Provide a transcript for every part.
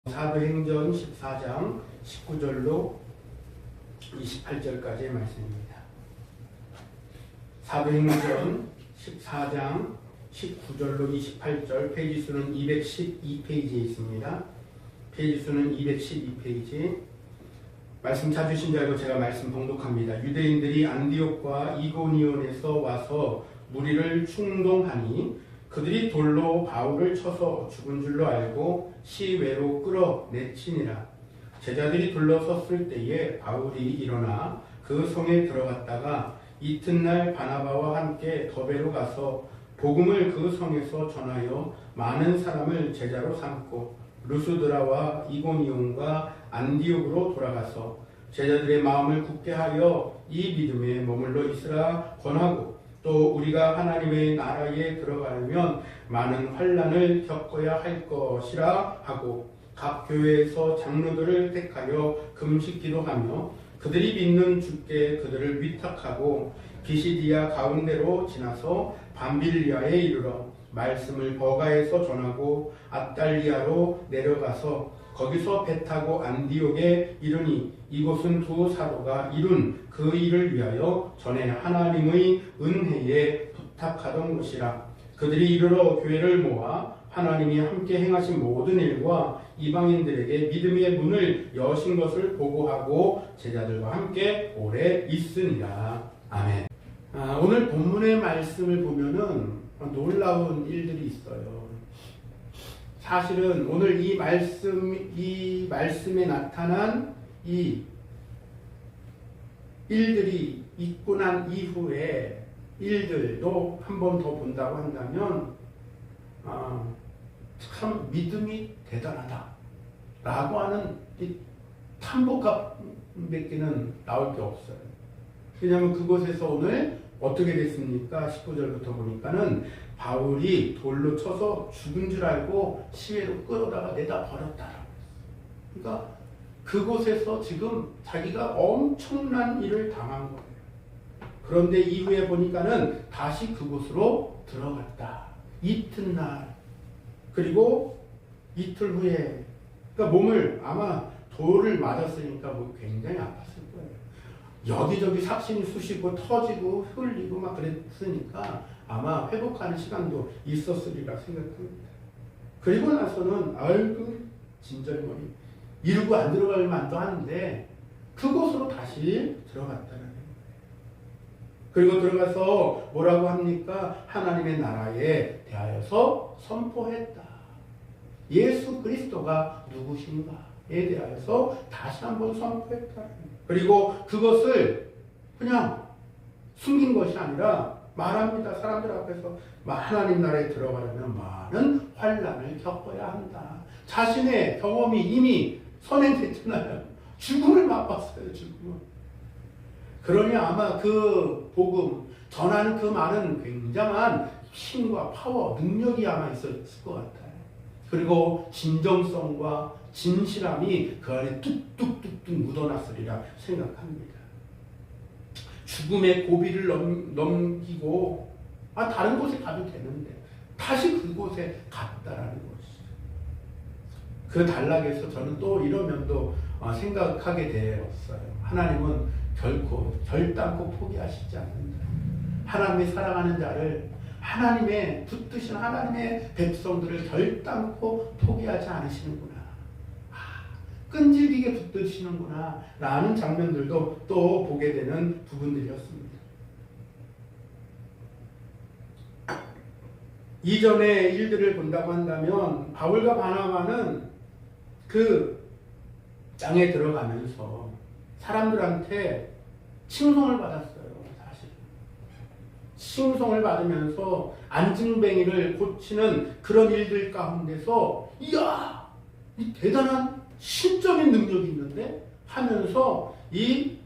사도행전 14장 19절로 28절까지의 말씀입니다. 사도행전 14장 19절로 28절, 페이지 수는 212페이지에 있습니다. 페이지 수는 212페이지. 말씀 찾으신 줄 알고 제가 말씀 봉독합니다. 유대인들이 안디옥과 이고니온에서 와서 무리를 충동하니 그들이 돌로 바울을 쳐서 죽은 줄로 알고 시외로 끌어내치니라. 제자들이 둘러섰을 때에 바울이 일어나 그 성에 들어갔다가 이튿날 바나바와 함께 더베로 가서 복음을 그 성에서 전하여 많은 사람을 제자로 삼고 루스드라와 이고니온과 안디옥으로 돌아가서 제자들의 마음을 굳게 하여 이 믿음에 머물러 있으라 권하고, 또 우리가 하나님의 나라에 들어가려면 많은 환난을 겪어야 할 것이라 하고, 각 교회에서 장로들을 택하여 금식 기도하며 그들이 믿는 주께 그들을 위탁하고 비시디아 가운데로 지나서 밤빌리아에 이르러 말씀을 버가에서 전하고 아달리아로 내려가서 거기서 배 타고 안디옥에 이르니 이곳은 두 사도가 이룬 그 일을 위하여 전에 하나님의 은혜에 부탁하던 곳이라. 그들이 이르러 교회를 모아 하나님이 함께 행하신 모든 일과 이방인들에게 믿음의 문을 여신 것을 보고하고 제자들과 함께 오래 있으니라. 아멘. 오늘 본문의 말씀을 보면은 놀라운 일들이 있어요. 사실은 오늘 이 말씀에 나타난 이 일들이 있고 난 이후에 일들도 한 번 더 본다고 한다면 참 믿음이 대단하다 라고 하는 이 탐복값밖에는 나올 게 없어요. 왜냐하면 그곳에서 오늘 어떻게 됐습니까? 19절부터 보니까는 바울이 돌로 쳐서 죽은 줄 알고 시외로 끌어다가 내다 버렸다라고 했어요. 그러니까 그곳에서 지금 자기가 엄청난 일을 당한 거예요. 그런데 이후에 보니까는 다시 그곳으로 들어갔다. 이튿날, 그리고 이틀 후에, 그러니까 몸을 아마 돌을 맞았으니까 굉장히 아팠을 거예요. 여기저기 삭신이 쑤시고 터지고 흘리고 막 그랬으니까 아마 회복하는 시간도 있었으리라 생각합니다. 그리고 나서는 아이고 진절머리, 이러고 안 들어갈 만도 하는데 그곳으로 다시 들어갔다는 거예요. 그리고 들어가서 뭐라고 합니까? 하나님의 나라에 대하여서 선포했다. 예수 그리스도가 누구신가에 대하여서 다시 한번 선포했다. 그리고 그것을 그냥 숨긴 것이 아니라 말합니다. 사람들 앞에서 하나님 나라에 들어가려면 많은 환난을 겪어야 한다. 자신의 경험이 이미 선행됐잖아요. 죽음을 맛봤어요. 죽음을. 그러니 아마 그 복음 전하는 그 많은 굉장한 힘과 파워, 능력이 아마 있었을 것 같아요. 그리고 진정성과 진실함이 그 안에 뚝뚝뚝뚝 묻어났으리라 생각합니다. 죽음의 고비를 넘기고 다른 곳에 가도 되는데 다시 그곳에 갔다라는 것이죠. 그 단락에서 저는 또 이런 면도 생각하게 되었어요. 하나님은 결단코 포기하시지 않는다. 하나님이 사랑하는 자를, 하나님의 붙드신 하나님의 백성들을 결단코 포기하지 않으시는구나. 끈질기게 붙드시는구나 라는 장면들도 또 보게 되는 부분들이었습니다. 이전의 일들을 본다고 한다면 바울과 바나바는 그 땅에 들어가면서 사람들한테 칭송을 받았어요. 사실 칭송을 받으면서 안증뱅이를 고치는 그런 일들 가운데서 이야, 이 대단한 신적인 능력이 있는데 하면서 이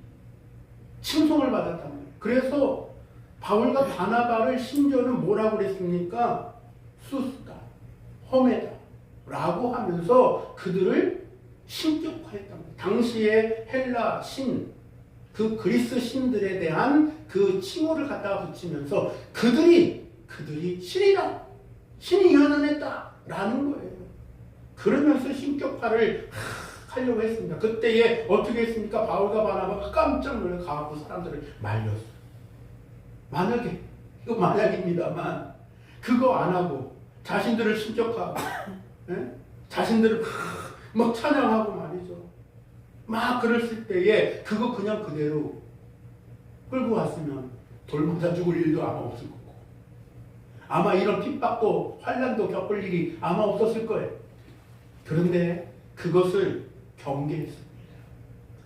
칭송을 받았단 말이에요. 그래서 바울과 바나바를 심지어는 뭐라고 그랬습니까? 수스다, 험해다 라고 하면서 그들을 신격화했단 말이에요. 당시에 헬라 신, 그 그리스 신들에 대한 그 칭호를 갖다가 붙이면서 그들이 신이다, 신이 현현했다 라는 거예요. 그러면서 신격화를 하려고 했습니다. 그때에 어떻게 했습니까? 바울과 바나바가 깜짝 놀라 가고 사람들을 말렸어요. 만약에, 이거 만약입니다만, 그거 안 하고 자신들을 신격화하고 자신들을 막 찬양하고 말이죠. 막 그랬을 때에 그거 그냥 그대로 끌고 왔으면 돌 맞아 죽을 일도 아마 없을 거고, 아마 이런 핍박도 환난도 겪을 일이 아마 없었을 거예요. 그런데 그것을 경계했습니다.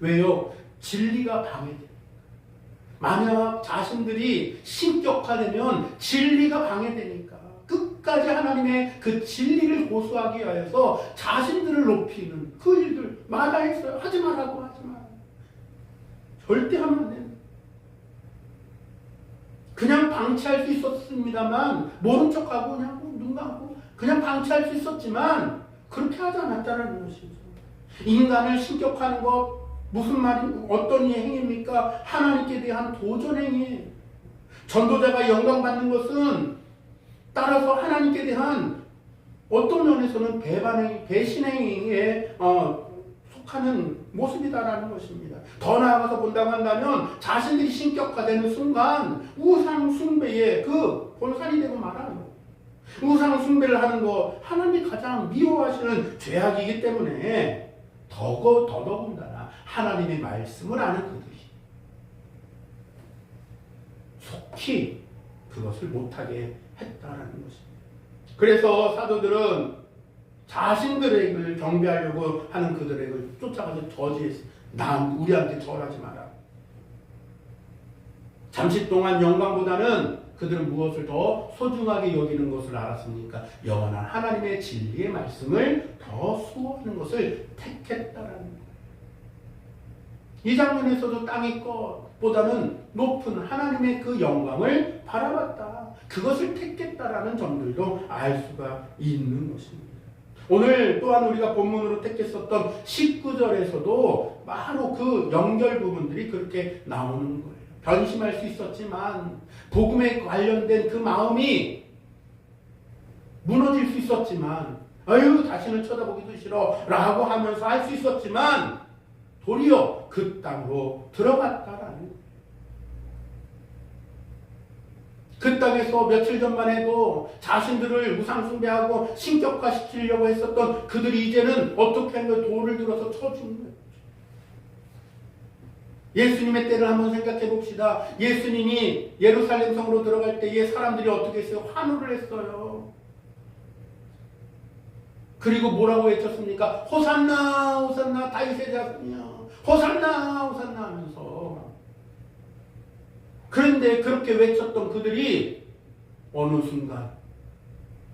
왜요? 진리가 방해돼요. 만약 자신들이 신격화되면 진리가 방해되니까 끝까지 하나님의 그 진리를 고수하기 위해서 자신들을 높이는 그 일들 마다했어요. 하지 말라고 하지 마. 절대 하면 안 돼요. 그냥 방치할 수 있었습니다만, 모른 척하고 그냥 눈 감고 그냥 방치할 수 있었지만 그렇게 하지 않았다는 것이죠. 인간을 신격화하는 것 무슨 말이 어떤 행위입니까? 하나님께 대한 도전 행위예요. 전도자가 영광 받는 것은 따라서 하나님께 대한 어떤 면에서는 배신행위에 속하는 모습이다라는 것입니다. 더 나아가서 본다고 한다면 자신들이 신격화되는 순간 우상 숭배의 그 본산이 되고 말하는 거예요. 우상 숭배를 하는 거 하나님이 가장 미워하시는 죄악이기 때문에 더더군다나 하나님의 말씀을 아는 그들이 속히 그것을 못하게 했다라는 것입니다. 그래서 사도들은 자신들에게 경배하려고 하는 그들에게 쫓아가서 저지했어요. 난 우리한테 절하지 마라. 잠시 동안 영광보다는 그들은 무엇을 더 소중하게 여기는 것을 알았습니까? 영원한 하나님의 진리의 말씀을 더 수호하는 것을 택했다라는 거예요. 이 장면에서도 땅의 것보다는 높은 하나님의 그 영광을 바라봤다. 그것을 택했다라는 점들도 알 수가 있는 것입니다. 오늘 또한 우리가 본문으로 택했었던 19절에서도 바로 그 연결 부분들이 그렇게 나오는 거예요. 변심할 수 있었지만, 복음에 관련된 그 마음이 무너질 수 있었지만, 아유 다시는 쳐다보기도 싫어 라고 하면서 할 수 있었지만 도리어 그 땅으로 들어갔다라는 거예요. 그 땅에서 며칠 전만 해도 자신들을 우상숭배하고 신격화시키려고 했었던 그들이 이제는 어떻게 하는 거예요? 돌을 들어서 쳐주는 거예요. 예수님의 때를 한번 생각해 봅시다. 예수님이 예루살렘 성으로 들어갈 때에 사람들이 어떻게 했어요? 환호를 했어요. 그리고 뭐라고 외쳤습니까? 호산나 호산나 다윗의 자손이야. 호산나 호산나 하면서. 그런데 그렇게 외쳤던 그들이 어느 순간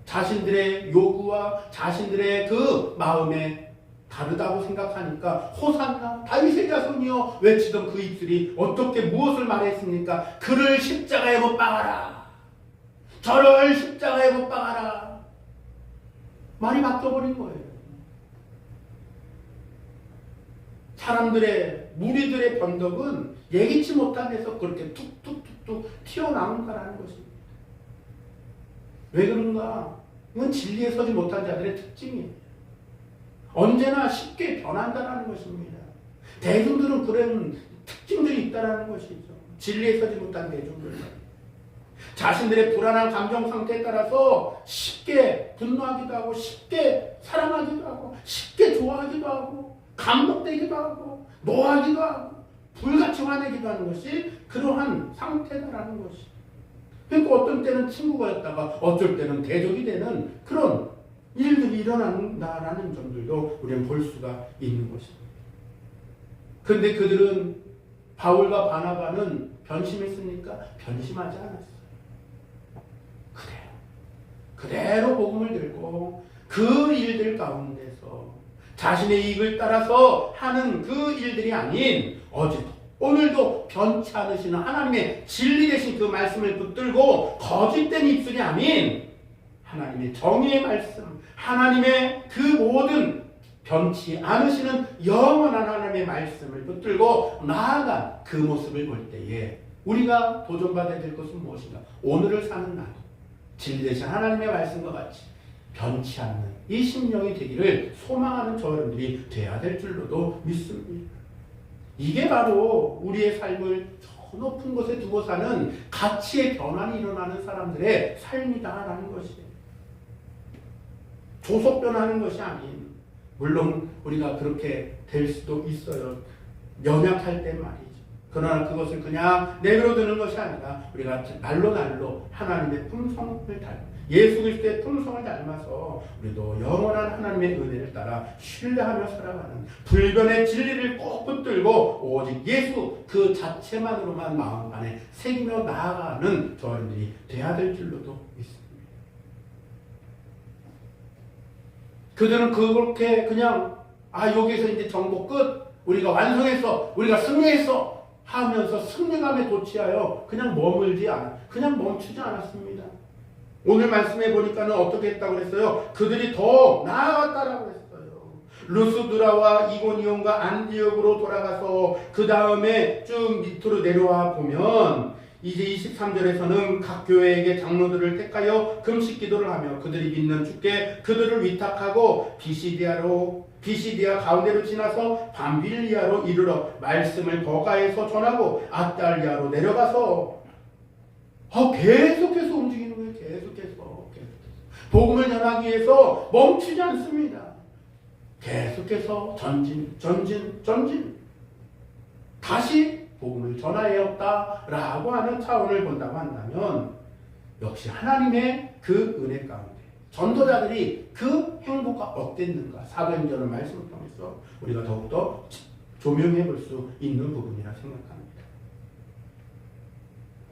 자신들의 요구와 자신들의 그 마음에 다르다고 생각하니까 호산나 다윗의 자손이여 외치던 그 입술이 어떻게 무엇을 말했습니까? 그를 십자가에 못 박아라. 저를 십자가에 못 박아라. 말이 바뀌어버린 거예요. 사람들의 무리들의 변덕은 예기치 못한 데서 그렇게 툭툭툭툭 튀어나온다라는 것입니다. 왜 그런가? 이건 진리에 서지 못한 자들의 특징이에요. 언제나 쉽게 변한다는 것입니다. 대중들은 그런 특징들이 있다는 것이죠. 진리에 서지 못한 대중들. 자신들의 불안한 감정 상태에 따라서 쉽게 분노하기도 하고 쉽게 사랑하기도 하고 쉽게 좋아하기도 하고 감동되기도 하고 노하기도 하고 불같이 화내기도 하는 것이 그러한 상태다라는 것이. 그러니까 어떤 때는 친구가였다가 어쩔 때는 대적이 되는 그런 일들이 일어난다라는 점들도 우리는 볼 수가 있는 것입니다. 그런데 그들은 바울과 바나바는 변심했습니까? 변심하지 않았어요. 그대로 복음을 들고 그 일들 가운데서 자신의 이익을 따라서 하는 그 일들이 아닌 어제도 오늘도 변치 않으시는 하나님의 진리 되신 그 말씀을 붙들고 거짓된 입술이 아닌 하나님의 정의의 말씀, 하나님의 그 모든 변치 않으시는 영원한 하나님의 말씀을 붙들고 나아간 그 모습을 볼 때에 우리가 도전받아야 될 것은 무엇인가? 오늘을 사는 나도 진리 되신 하나님의 말씀과 같이 변치 않는 이 심령이 되기를 소망하는 저여러분들이 돼야 될 줄로도 믿습니다. 이게 바로 우리의 삶을 저 높은 곳에 두고 사는 가치의 변환이 일어나는 사람들의 삶이다라는 것이에요. 조속 변하는 것이 아닌, 물론 우리가 그렇게 될 수도 있어요. 연약할 때 말이죠. 그러나 그것을 그냥 내버려두는 것이 아니라 우리가 날로 하나님의 품성을 예수 그리스도의 품성을 닮아서 우리도 영원한 하나님의 은혜를 따라 신뢰하며 살아가는 불변의 진리를 꼭 붙들고 오직 예수 그 자체만으로만 마음 안에 새기며 나아가는 저희들이 돼야 될 줄로도 믿습니다. 그들은 그렇게 그냥 여기서 이제 정복 끝, 우리가 완성했어, 우리가 승리했어 하면서 승리감에 도취하여 그냥 머물지 않아, 그냥 멈추지 않았습니다. 오늘 말씀해 보니까는 어떻게 했다고 그랬어요? 그들이 더 나아갔다라고 했어요. 루스드라와 이고니온과 안디옥으로 돌아가서 그 다음에 쭉 밑으로 내려와 보면 이제 23절에서는 각 교회에게 장로들을 택하여 금식 기도를 하며 그들이 믿는 주께 그들을 위탁하고 비시디아 가운데로 지나서 밤빌리아로 이르러 말씀을 버가에서 전하고 아달리아로 내려가서 계속해서 움직이는 거예요. 계속해서 복음을 전하기 위해서 멈추지 않습니다. 계속해서 전진 다시 복음을 전하였다라고 하는 차원을 본다고 한다면 역시 하나님의 그 은혜 가운데 전도자들이 그 행보가 어땠는가 사도행전의 말씀을 통해서 우리가 더욱더 조명해 볼 수 있는 부분이라 생각합니다.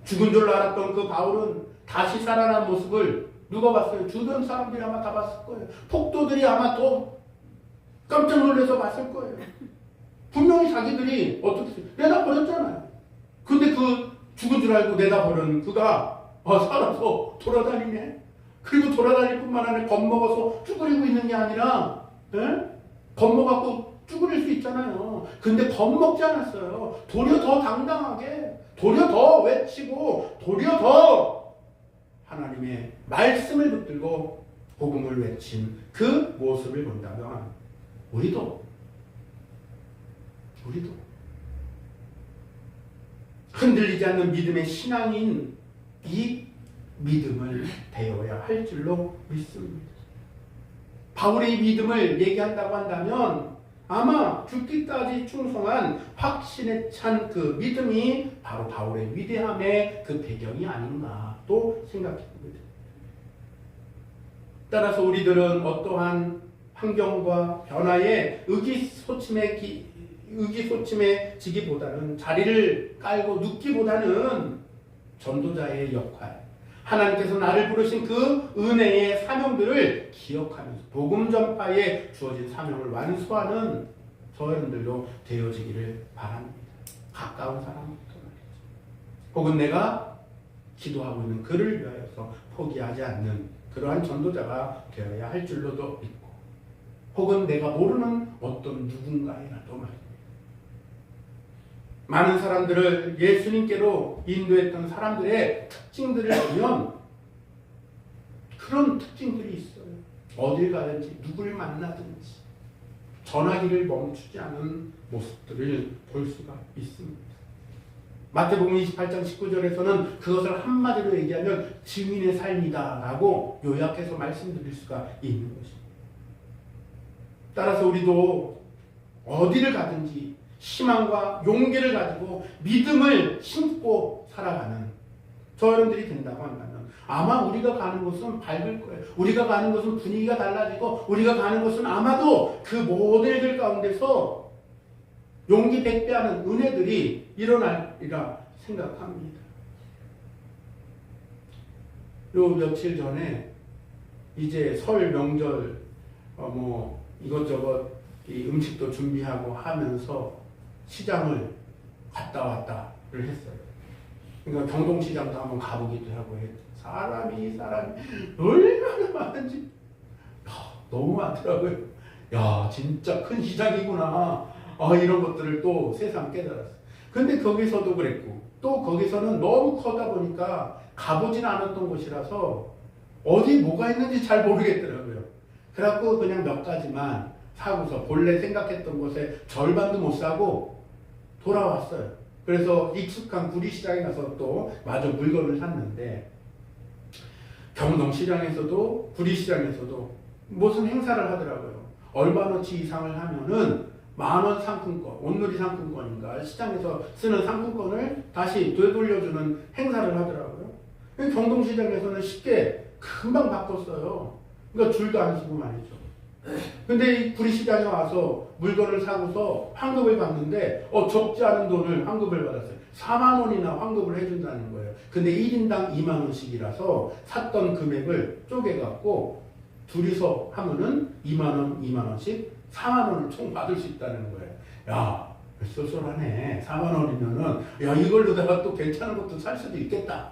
죽은 줄 알았던 그 바울은 다시 살아난 모습을 누가 봤어요? 주변 사람들이 아마 다 봤을 거예요. 폭도들이 아마 또 깜짝 놀라서 봤을 거예요. 분명히 자기들이 어떻게 내다 버렸잖아요. 근데 그 죽은 줄 알고 내다 버린 그가 살아서 돌아다니네. 그리고 돌아다닐 뿐만 아니라 겁먹어서 쭈그리고 있는 게 아니라 겁먹고 쭈그릴 수 있잖아요. 근데 겁먹지 않았어요. 도리어 더 당당하게, 도리어 더 외치고, 도리어 더 하나님의 말씀을 붙들고 복음을 외친 그 모습을 본다면 우리도 흔들리지 않는 믿음의 신앙인 이 믿음을 배워야 할 줄로 믿습니다. 바울의 믿음을 얘기한다고 한다면 아마 죽기까지 충성한 확신에 찬 그 믿음이 바로 바울의 위대함의 그 배경이 아닌가 또 생각합니다. 따라서 우리들은 어떠한 환경과 변화에 의기소침해지기보다는 자리를 깔고 눕기보다는 전도자의 역할, 하나님께서 나를 부르신 그 은혜의 사명들을 기억하면서 복음 전파에 주어진 사명을 완수하는 저여러분들도 되어지기를 바랍니다. 가까운 사람부터 말이죠. 혹은 내가 기도하고 있는 그를 위하여서 포기하지 않는 그러한 전도자가 되어야 할 줄로도 믿고, 혹은 내가 모르는 어떤 누군가이라도 말입니다. 많은 사람들을 예수님께로 인도했던 사람들의 특징들을 보면 그런 특징들이 있어요. 어딜 가든지 누굴 만나든지 전하기를 멈추지 않은 모습들을 볼 수가 있습니다. 마태복음 28장 19절에서는 그것을 한마디로 얘기하면 증인의 삶이다 라고 요약해서 말씀드릴 수가 있는 것입니다. 따라서 우리도 어디를 가든지 희망과 용기를 가지고 믿음을 심고 살아가는 저여러분들이 된다고 한다면 아마 우리가 가는 곳은 밝을 거예요. 우리가 가는 곳은 분위기가 달라지고 우리가 가는 곳은 아마도 그 모든 일들 가운데서 용기 백배하는 은혜들이 일어날리라 생각합니다. 요 며칠 전에 이제 설 명절 이것저것 음식도 준비하고 하면서 시장을 갔다 왔다를 했어요. 그러니까 경동시장도 한번 가보기도 하고 사람이 얼마나 많은지 너무 많더라고요. 야 진짜 큰 시장이구나. 이런 것들을 또 새삼 깨달았어요. 근데 거기서도 그랬고 또 거기서는 너무 커다 보니까 가보진 않았던 곳이라서 어디 뭐가 있는지 잘 모르겠더라고요. 그래갖고 그냥 몇 가지만 사고서 본래 생각했던 곳에 절반도 못 사고 돌아왔어요. 그래서 익숙한 구리시장에 가서 또 마저 물건을 샀는데, 경동시장에서도 구리시장에서도 무슨 행사를 하더라고요. 얼마너치 이상을 하면은 10,000원 상품권, 온누리 상품권인가 시장에서 쓰는 상품권을 다시 되돌려주는 행사를 하더라고요. 경동시장에서는 쉽게 금방 바꿨어요. 그러니까 줄도 안 서고 말이죠. 근데 이 구리시장에 와서 물건을 사고서 환급을 받는데 적지 않은 돈을 환급을 받았어요. 4만 원이나 환급을 해준다는 거예요. 근데 1인당 2만 원씩이라서 샀던 금액을 쪼개갖고 둘이서 하면은 2만 원, 2만 원씩 4만 원을 총 받을 수 있다는 거예요. 야, 쏠쏠하네. 4만 원이면은 야, 이걸로다가 또 괜찮은 것도 살 수도 있겠다.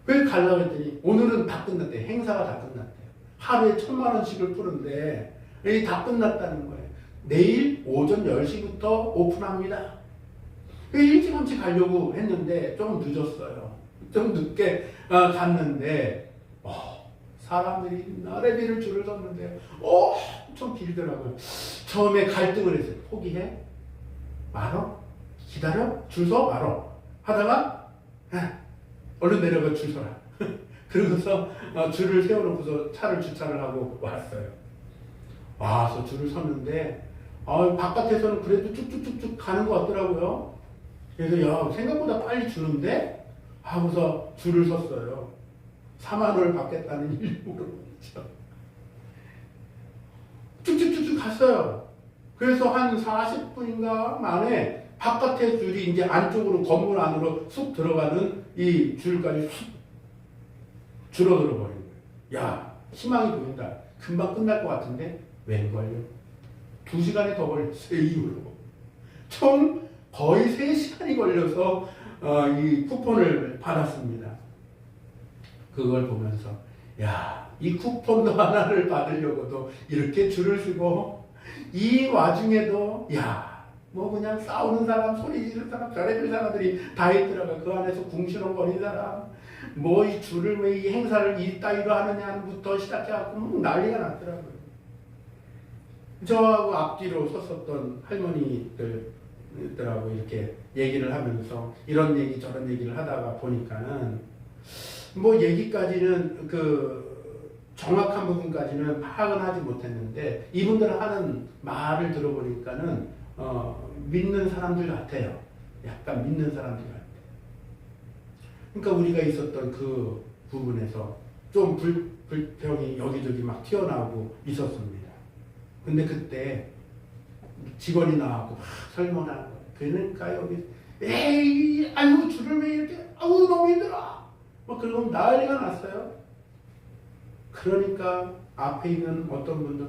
왜 가려고 했더니 오늘은 다 끝났대. 행사가 다 끝났대요. 하루에 1,000만 원씩을 푸는데 이게 다 끝났다는 거예요. 내일 오전 10시부터 오픈합니다. 일찌감치 가려고 했는데 좀 늦었어요. 좀 늦게 갔는데 사람들이 나래비를 줄을 섰는데 엄청 길더라고요. 처음에 갈등을 했어요. 포기해? 말어? 기다려? 줄 서? 말어? 하다가 얼른 내려가 줄 서라. 그러고서 줄을 세워놓고서 차를 주차를 하고 왔어요. 와서 줄을 섰는데 바깥에서는 그래도 쭉쭉쭉쭉 가는 것 같더라고요. 그래서 야, 생각보다 빨리 주는데? 하고서 줄을 섰어요. 4만 원을 받겠다는 일부러. 쭉쭉쭉쭉 갔어요. 그래서 한 40분인가 만에 바깥에 줄이 이제 안쪽으로 건물 안으로 쑥 들어가는 이 줄까지 쑥 줄어들어 버린 거예요. 야, 희망이 보인다. 금방 끝날 것 같은데 웬걸요? 2시간이 더 걸렸어요. 이후로. 총 거의 3시간이 걸려서 이 쿠폰을 받았습니다. 그걸 보면서 야, 이 쿠폰도 하나를 받으려고도 이렇게 줄을 서고 이 와중에도 뭐 그냥 싸우는 사람, 소리 지르는 사람, 별의별 사람들이 다 있더라고요. 그 안에서 궁시렁거리는 사람, 뭐 이 줄을 왜 이 행사를 이따위로 하느냐부터 시작해갖고 난리가 났더라고요. 저하고 앞뒤로 섰었던 할머니들하고 이렇게 얘기를 하면서 이런 얘기 저런 얘기를 하다가 보니까는 뭐 얘기까지는 정확한 부분까지는 파악은 하지 못했는데 이분들 하는 말을 들어보니까는 믿는 사람들 같아요. 약간 믿는 사람들 같아요. 그러니까 우리가 있었던 그 부분에서 좀 불평이 여기저기 막 튀어나오고 있었습니다. 근데 그때 직원이 나와서 막 설명하는 거예요. 그러니까 여기 에이 아이고 줄을 왜 이렇게 너무 힘들어 뭐 그러면 난리가 났어요. 그러니까 앞에 있는 어떤 분들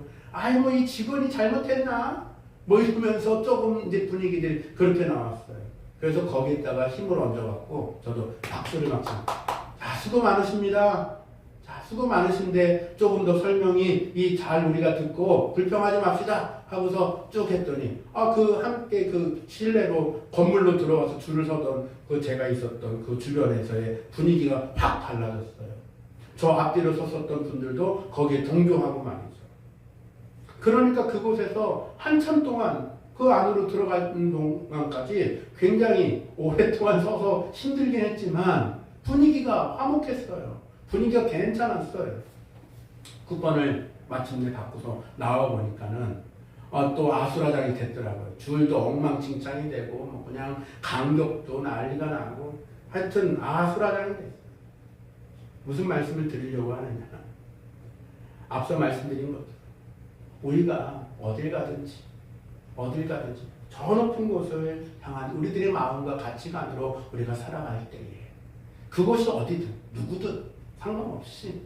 뭐 이 직원이 잘못했나 뭐 이러면서 조금 이제 분위기들이 그렇게 나왔어요. 그래서 거기에다가 힘을 얹어갖고 저도 박수를 막 칩니다. 자, 수고 많으십니다. 자, 수고 많으신데 조금 더 설명이 잘 우리가 듣고 불평하지 맙시다 하고서 쭉 했더니 함께 실내로 건물로 들어와서 줄을 서던 제가 있었던 그 주변에서의 분위기가 확 달라졌어요. 저 앞뒤로 섰었던 분들도 거기에 동조하고 말이죠. 그러니까 그곳에서 한참 동안 그 안으로 들어가는 동안까지 굉장히 오랫동안 서서 힘들긴 했지만 분위기가 화목했어요. 분위기가 괜찮았어요. 쿠폰을 마침내 받고서 나와보니까는 또 아수라장이 됐더라고요. 줄도 엉망진창이 되고 뭐 그냥 간격도 난리가 나고 하여튼 아수라장이 됐어요. 무슨 말씀을 드리려고 하느냐. 앞서 말씀드린 것처럼 우리가 어딜 가든지 저 높은 곳을 향한 우리들의 마음과 가치관으로 우리가 살아갈 때에 그곳이 어디든 누구든 상관없이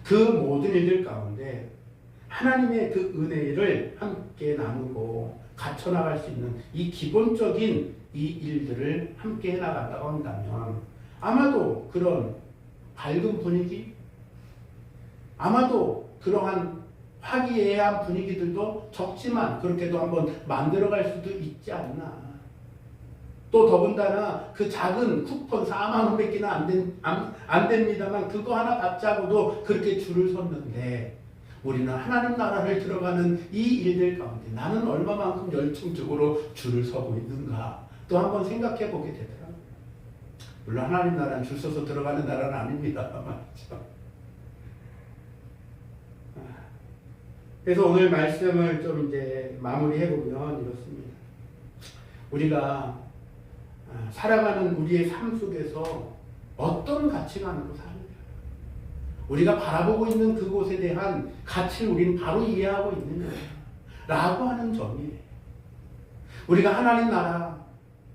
그 모든 일들 가운데 하나님의 그 은혜를 함께 나누고 갖춰나갈 수 있는 이 기본적인 이 일들을 함께 해나간다고 한다면 아마도 그런 밝은 분위기, 아마도 그러한 화기애애한 분위기들도 적지만 그렇게도 한번 만들어갈 수도 있지 않나. 또 더군다나 그 작은 쿠폰 4만 500개나 안 됩니다만 그거 하나 받자고도 그렇게 줄을 섰는데 우리는 하나님 나라를 들어가는 이 일들 가운데 나는 얼마만큼 열정적으로 줄을 서고 있는가 또 한번 생각해 보게 되더라고요. 물론 하나님 나라는 줄 서서 들어가는 나라는 아닙니다만 그래서 오늘 말씀을 좀 이제 마무리해 보면 이렇습니다. 우리가 살아가는 우리의 삶 속에서 어떤 가치관으로 사느냐, 우리가 바라보고 있는 그곳에 대한 가치를 우리는 바로 이해하고 있느냐라고 하는 점이에요. 우리가 하나님 나라,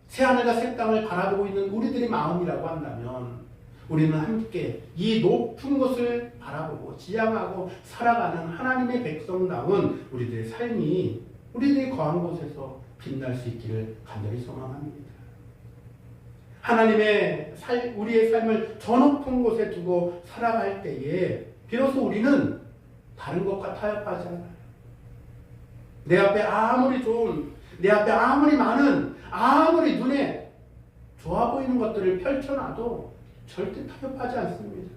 새하늘과 새 땅을 바라보고 있는 우리들의 마음이라고 한다면 우리는 함께 이 높은 곳을 바라보고 지향하고 살아가는 하나님의 백성다운 우리들의 삶이 우리들이 거한 곳에서 빛날 수 있기를 간절히 소망합니다. 하나님의 우리의 삶을 저 높은 곳에 두고 살아갈 때에 비로소 우리는 다른 것과 타협하지 않아요. 내 앞에 아무리 좋은, 내 앞에 아무리 많은, 아무리 눈에 좋아 보이는 것들을 펼쳐놔도 절대 타협하지 않습니다.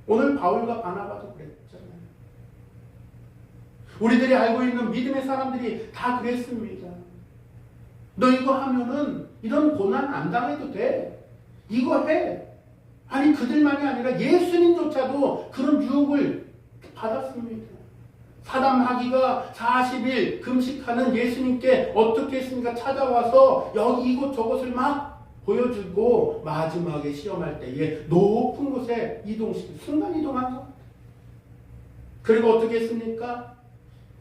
오늘 바울과 바나바도 그랬잖아요. 우리들이 알고 있는 믿음의 사람들이 다 그랬습니다. 너 이거 하면은 이런 고난 안 당해도 돼. 이거 해. 아니 그들만이 아니라 예수님조차도 그런 유혹을 받았습니다. 사단 마귀가 40일 금식하는 예수님께 어떻게 했습니까? 찾아와서 여기 이곳 저곳을 막 보여주고 마지막에 시험할 때에 높은 곳에 순간 이동한 것. 그리고 어떻게 했습니까?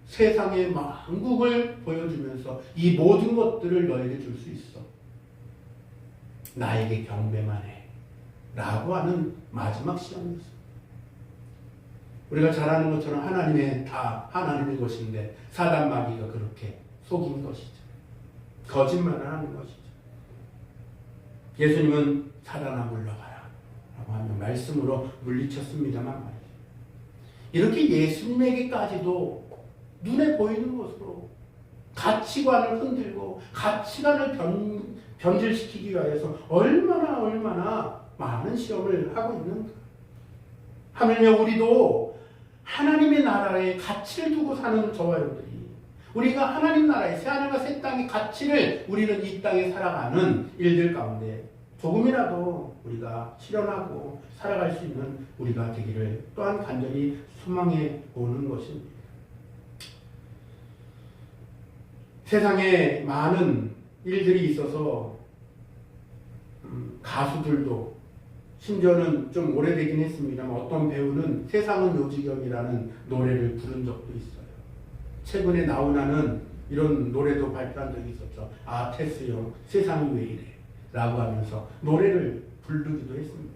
세상의 만국을 보여주면서 이 모든 것들을 너에게 줄 수 있어. 나에게 경배만 해. 라고 하는 마지막 시험이었습니다. 우리가 잘 아는 것처럼 다 하나님의 것인데 사단 마귀가 그렇게 속인 것이죠. 거짓말을 하는 것이죠. 예수님은 사단아 물러가라 라고 하며 말씀으로 물리쳤습니다만 말이죠. 이렇게 예수님에게까지도 눈에 보이는 것으로 가치관을 흔들고 가치관을 변질시키기 위해서 얼마나 많은 시험을 하고 있는가. 하물며 우리도 하나님의 나라에 가치를 두고 사는 저와 여러분들이 우리가 하나님 나라의 새하늘과 새 땅의 가치를 우리는 이 땅에 살아가는 일들 가운데 조금이라도 우리가 실현하고 살아갈 수 있는 우리가 되기를 또한 간절히 소망해 보는 것입니다. 세상에 많은 일들이 있어서 가수들도 심지어는 좀 오래되긴 했습니다만 어떤 배우는 세상은 요지경이라는 노래를 부른 적도 있어요. 최근에 나훈아는 이런 노래도 발표한 적이 있었죠. 테스형 세상이 왜 이래 라고 하면서 노래를 부르기도 했습니다.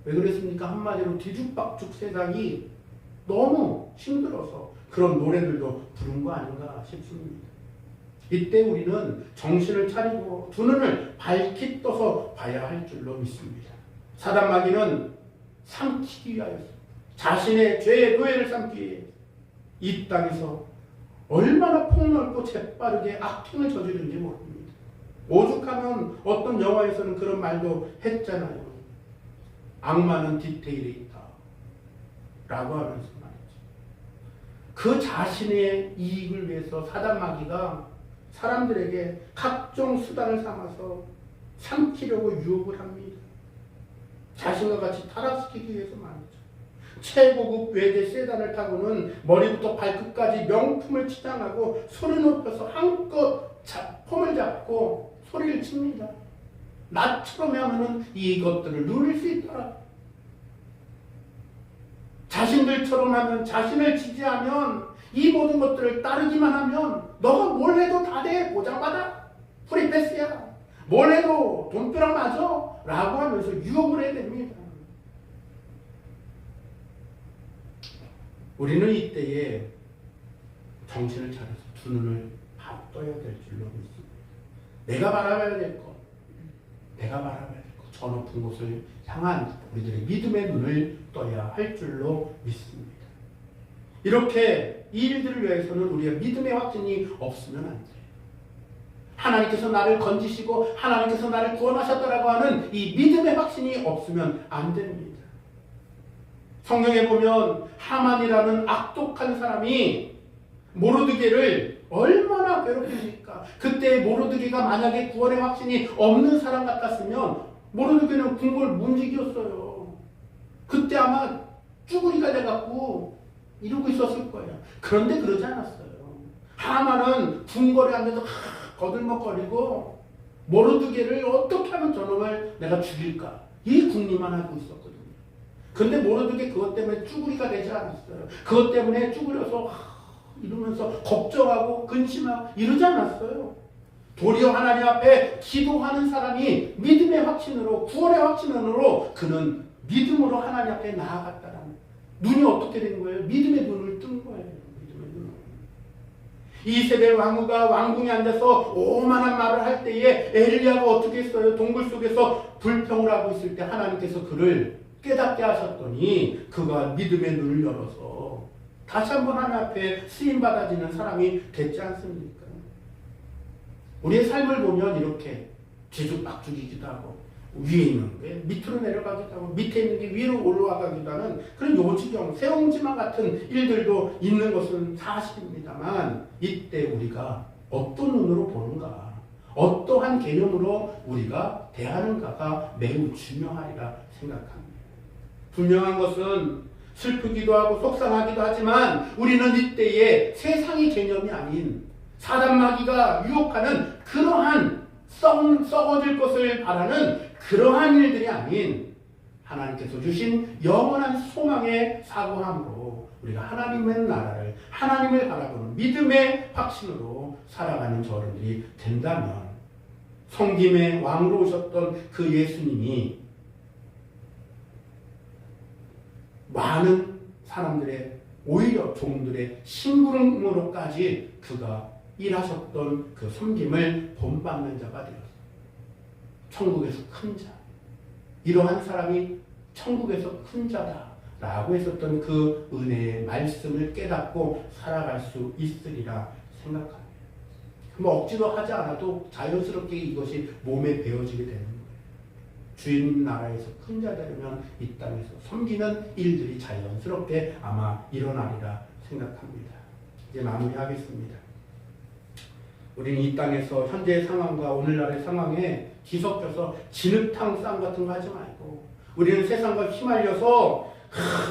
왜 그랬습니까? 한마디로 뒤죽박죽 세상이 너무 힘들어서 그런 노래들도 부른 거 아닌가 싶습니다. 이때 우리는 정신을 차리고 두 눈을 밝히 떠서 봐야 할 줄로 믿습니다. 사단 마귀는 삼키기 위하여 자신의 죄의 노예를 삼기 위해 이 땅에서 얼마나 폭넓고 재빠르게 악행을 저지르는지 모릅니다. 오죽하면 어떤 영화에서는 그런 말도 했잖아요. 악마는 디테일에 있다 라고 하면서 말이죠. 그 자신의 이익을 위해서 사단 마귀가 사람들에게 각종 수단을 삼아서 삼키려고 유혹을 합니다. 자신과 같이 타락시키기 위해서 말이죠. 최고급 외제 세단을 타고는 머리부터 발끝까지 명품을 치장하고 소리 높여서 한껏 폼을 잡고 소리를 칩니다. 나처럼 하면은 이것들을 누릴 수 있더라. 자신들처럼 하면, 자신을 지지하면, 이 모든 것들을 따르기만 하면 너가 뭘 해도 다 돼. 보장받아. 프리패스야. 뭘 해도 돈벼락 맞아. 라고 하면서 유혹을 해야 됩니다. 우리는 이때에 정신을 차려서 두 눈을 떠야 될 줄로 믿습니다. 내가 바라봐야 될 것, 내가 바라봐야 될 것, 저 높은 곳을 향한 우리들의 믿음의 눈을 떠야 할 줄로 믿습니다. 이렇게 이 일들을 위해서는 우리가 믿음의 확신이 없으면 안 돼요. 하나님께서 나를 건지시고 하나님께서 나를 구원하셨다라고 하는 이 믿음의 확신이 없으면 안 됩니다. 성경에 보면 하만이라는 악독한 사람이 모르드게를 얼마나 괴롭힙니까? 그때 모르드게가 만약에 구원의 확신이 없는 사람 같았으면 모르드게는 궁궐 문지기였어요. 그때 아마 쭈구리가 돼갖고 이러고 있었을 거예요. 그런데 그러지 않았어요. 하만은 궁궐에 앉아서 거들먹거리고 모르드게를 어떻게 하면 저놈을 내가 죽일까 이 궁리만 하고 있었거든요. 근데 모르드게 그것 때문에 쭈구리가 되지 않았어요. 그것 때문에 쭈구려서 이러면서 걱정하고 근심하고 이러지 않았어요. 도리어 하나님 앞에 기도하는 사람이 믿음의 확신으로 구원의 확신으로 그는 믿음으로 하나님 앞에 나아갔다라는 거예요. 눈이 어떻게 된 거예요? 믿음의 눈을 뜬 거예요. 믿음의 눈을. 이세벨 왕후가 왕궁에 앉아서 오만한 말을 할 때에 엘리야가 어떻게 했어요? 동굴 속에서 불평을 하고 있을 때 하나님께서 그를 깨닫게 하셨더니 그가 믿음의 눈을 열어서 다시 한번 하나님 앞에 쓰임받아지는 사람이 됐지 않습니까? 우리의 삶을 보면 이렇게 뒤죽박죽이기도 하고 위에 있는 게 밑으로 내려가기도 하고 밑에 있는 게 위로 올라가기도 하는 그런 요지경, 세옹지마 같은 일들도 있는 것은 사실입니다만 이때 우리가 어떤 눈으로 보는가, 어떠한 개념으로 우리가 대하는가가 매우 중요하리라 생각합니다. 분명한 것은 슬프기도 하고 속상하기도 하지만 우리는 이때에 세상의 개념이 아닌 사단 마귀가 유혹하는 그러한 썩어질 것을 바라는 그러한 일들이 아닌 하나님께서 주신 영원한 소망의 사고함으로 우리가 하나님의 나라를 하나님을 바라보는 믿음의 확신으로 살아가는 저들이 된다면 성김의 왕으로 오셨던 그 예수님이 많은 사람들의 오히려 종들의 심부름으로까지 그가 일하셨던 그 섬김을 본받는 자가 되었습니다. 천국에서 큰 자. 이러한 사람이 천국에서 큰 자다라고 했었던 그 은혜의 말씀을 깨닫고 살아갈 수 있으리라 생각합니다. 뭐 억지로 하지 않아도 자연스럽게 이것이 몸에 배어지게 되는 거예요. 주인 나라에서 큰 자 되려면 이 땅에서 섬기는 일들이 자연스럽게 아마 일어나리라 생각합니다. 이제 마무리하겠습니다. 우리는 이 땅에서 현재의 상황과 오늘날의 상황에 뒤섞여서 진흙탕 싸움 같은 거 하지 말고 우리는 세상과 휘말려서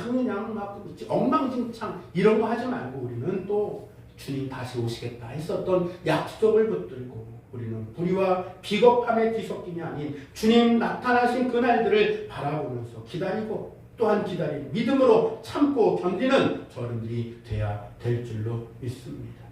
그냥 막 엉망진창 이런 거 하지 말고 우리는 또 주님 다시 오시겠다 했었던 약속을 붙들고 우리는 불의와 비겁함에 뒤섞임이 아닌 주님 나타나신 그날들을 바라보면서 기다리고 또한 기다리는 믿음으로 참고 견디는 저들이 돼야 될 줄로 믿습니다.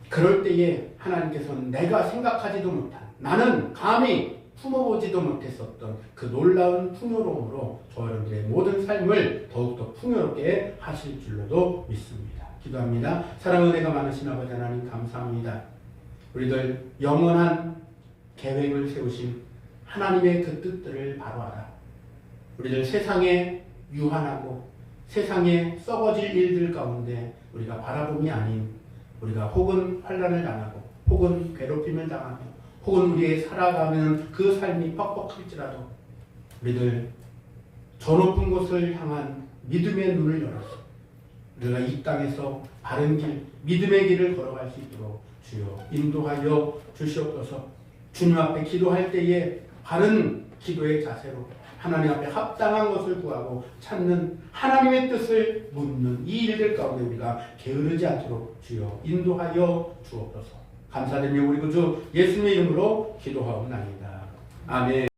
그럴 때에 하나님께서는 내가 생각하지도 못한 나는 감히 품어보지도 못했었던 그 놀라운 풍요로움으로 저 여러분들의 모든 삶을 더욱더 풍요롭게 하실 줄로도 믿습니다. 기도합니다. 사랑 은혜가 많으신 아버지 하나님 감사합니다. 우리들 영원한 계획을 세우신 하나님의 그 뜻들을 바로알아 우리들 세상에 유한하고 세상에 썩어질 일들 가운데 우리가 바라봄이 아닌 우리가 혹은 환난을 당하고 혹은 괴롭힘을 당하며 혹은 우리의 살아가는 그 삶이 퍽퍽할지라도 우리들 저 높은 곳을 향한 믿음의 눈을 열어서 우리가 이 땅에서 바른 길, 믿음의 길을 걸어갈 수 있도록 주여 인도하여 주시옵소서. 주님 앞에 기도할 때에 바른 기도의 자세로 하나님 앞에 합당한 것을 구하고 찾는 하나님의 뜻을 묻는 이 일들 가운데 우리가 게으르지 않도록 주여 인도하여 주옵소서. 감사드리며 우리 구주 예수님의 이름으로 기도하옵나이다. 아멘.